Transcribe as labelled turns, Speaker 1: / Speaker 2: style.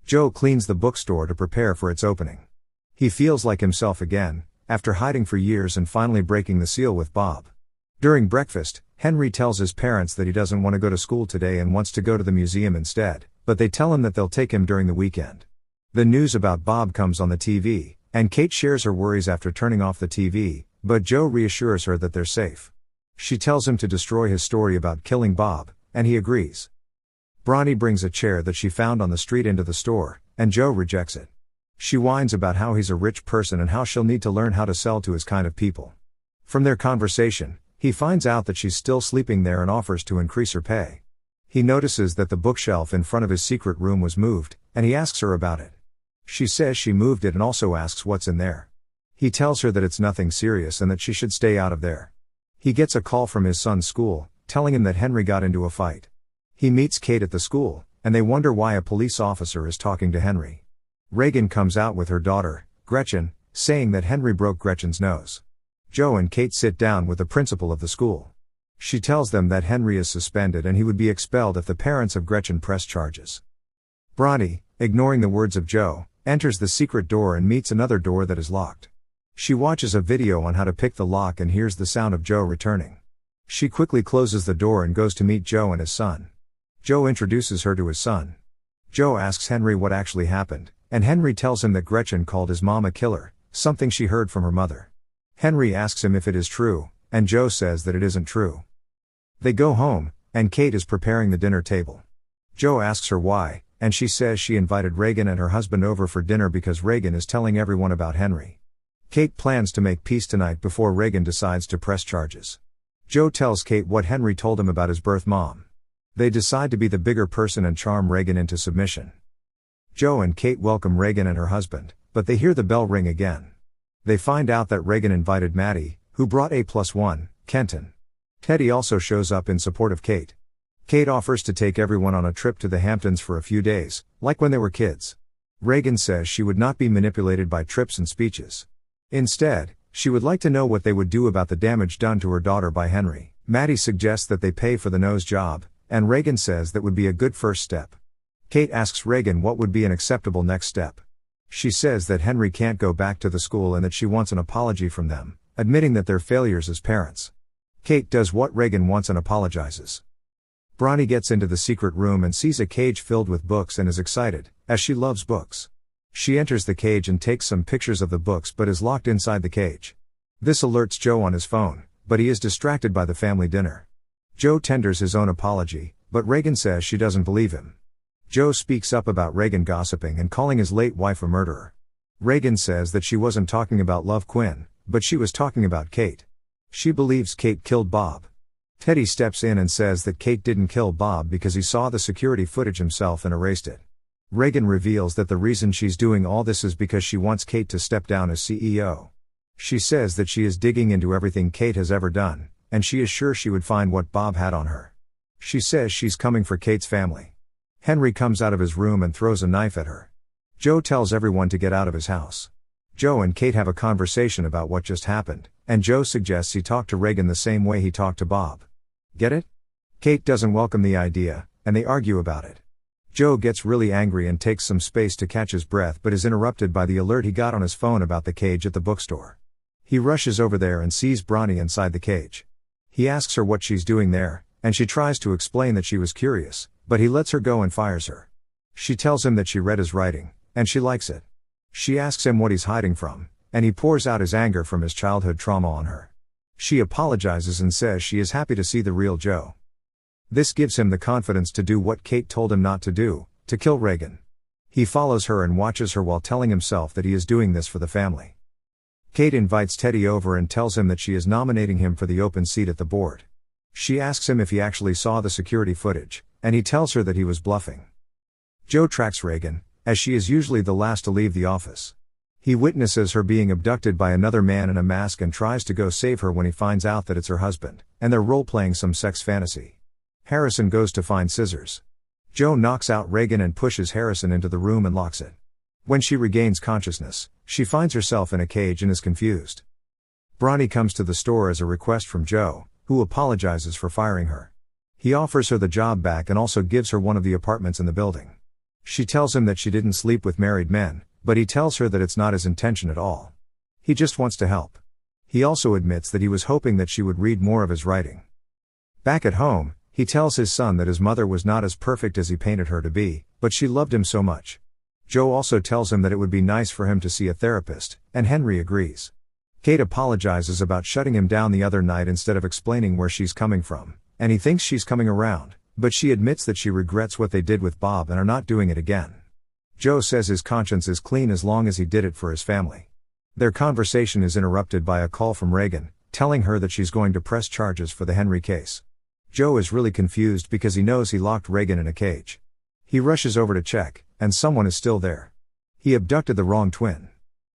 Speaker 1: Joe cleans the bookstore to prepare for its opening. He feels like himself again, after hiding for years and finally breaking the seal with Bob. During breakfast, Henry tells his parents that he doesn't want to go to school today and wants to go to the museum instead, but they tell him that they'll take him during the weekend. The news about Bob comes on the TV, and Kate shares her worries after turning off the TV, but Joe reassures her that they're safe. She tells him to destroy his story about killing Bob, and he agrees. Bronnie brings a chair that she found on the street into the store, and Joe rejects it. She whines about how he's a rich person and how she'll need to learn how to sell to his kind of people. From their conversation, he finds out that she's still sleeping there and offers to increase her pay. He notices that the bookshelf in front of his secret room was moved, and he asks her about it. She says she moved it and also asks what's in there. He tells her that it's nothing serious and that she should stay out of there. He gets a call from his son's school, telling him that Henry got into a fight. He meets Kate at the school, and they wonder why a police officer is talking to Henry. Reagan comes out with her daughter, Gretchen, saying that Henry broke Gretchen's nose. Joe and Kate sit down with the principal of the school. She tells them that Henry is suspended and he would be expelled if the parents of Gretchen press charges. Bronnie, ignoring the words of Joe, enters the secret door and meets another door that is locked. She watches a video on how to pick the lock and hears the sound of Joe returning. She quickly closes the door and goes to meet Joe and his son. Joe introduces her to his son. Joe asks Henry what actually happened, and Henry tells him that Gretchen called his mom a killer, something she heard from her mother. Henry asks him if it is true, and Joe says that it isn't true. They go home, and Kate is preparing the dinner table. Joe asks her why, and she says she invited Reagan and her husband over for dinner because Reagan is telling everyone about Henry. Kate plans to make peace tonight before Reagan decides to press charges. Joe tells Kate what Henry told him about his birth mom. They decide to be the bigger person and charm Reagan into submission. Joe and Kate welcome Reagan and her husband, but they hear the bell ring again. They find out that Reagan invited Maddie, who brought A+1, Kenton. Teddy also shows up in support of Kate. Kate offers to take everyone on a trip to the Hamptons for a few days, like when they were kids. Reagan says she would not be manipulated by trips and speeches. Instead, she would like to know what they would do about the damage done to her daughter by Henry. Maddie suggests that they pay for the nose job, and Reagan says that would be a good first step. Kate asks Reagan what would be an acceptable next step. She says that Henry can't go back to the school and that she wants an apology from them, admitting that they're failures as parents. Kate does what Reagan wants and apologizes. Bronnie gets into the secret room and sees a cage filled with books and is excited, as she loves books. She enters the cage and takes some pictures of the books but is locked inside the cage. This alerts Joe on his phone, but he is distracted by the family dinner. Joe tenders his own apology, but Reagan says she doesn't believe him. Joe speaks up about Reagan gossiping and calling his late wife a murderer. Reagan says that she wasn't talking about Love Quinn, but she was talking about Kate. She believes Kate killed Bob. Teddy steps in and says that Kate didn't kill Bob because he saw the security footage himself and erased it. Reagan reveals that the reason she's doing all this is because she wants Kate to step down as CEO. She says that she is digging into everything Kate has ever done, and she is sure she would find what Bob had on her. She says she's coming for Kate's family. Henry comes out of his room and throws a knife at her. Joe tells everyone to get out of his house. Joe and Kate have a conversation about what just happened, and Joe suggests he talk to Reagan the same way he talked to Bob. Get it? Kate doesn't welcome the idea, and they argue about it. Joe gets really angry and takes some space to catch his breath but is interrupted by the alert he got on his phone about the cage at the bookstore. He rushes over there and sees Bronnie inside the cage. He asks her what she's doing there, and she tries to explain that she was curious, but he lets her go and fires her. She tells him that she read his writing, and she likes it. She asks him what he's hiding from, and he pours out his anger from his childhood trauma on her. She apologizes and says she is happy to see the real Joe. This gives him the confidence to do what Kate told him not to do, to kill Reagan. He follows her and watches her while telling himself that he is doing this for the family. Kate invites Teddy over and tells him that she is nominating him for the open seat at the board. She asks him if he actually saw the security footage, and he tells her that he was bluffing. Joe tracks Reagan, as she is usually the last to leave the office. He witnesses her being abducted by another man in a mask and tries to go save her when he finds out that it's her husband, and they're role-playing some sex fantasy. Harrison goes to find scissors. Joe knocks out Reagan and pushes Harrison into the room and locks it. When she regains consciousness, she finds herself in a cage and is confused. Bronnie comes to the store as a request from Joe, who apologizes for firing her. He offers her the job back and also gives her one of the apartments in the building. She tells him that she didn't sleep with married men, but he tells her that it's not his intention at all. He just wants to help. He also admits that he was hoping that she would read more of his writing. Back at home, he tells his son that his mother was not as perfect as he painted her to be, but she loved him so much. Joe also tells him that it would be nice for him to see a therapist, and Henry agrees. Kate apologizes about shutting him down the other night instead of explaining where she's coming from, and he thinks she's coming around, but she admits that she regrets what they did with Bob and are not doing it again. Joe says his conscience is clean as long as he did it for his family. Their conversation is interrupted by a call from Reagan, telling her that she's going to press charges for the Henry case. Joe is really confused because he knows he locked Reagan in a cage. He rushes over to check, and someone is still there. He abducted the wrong twin.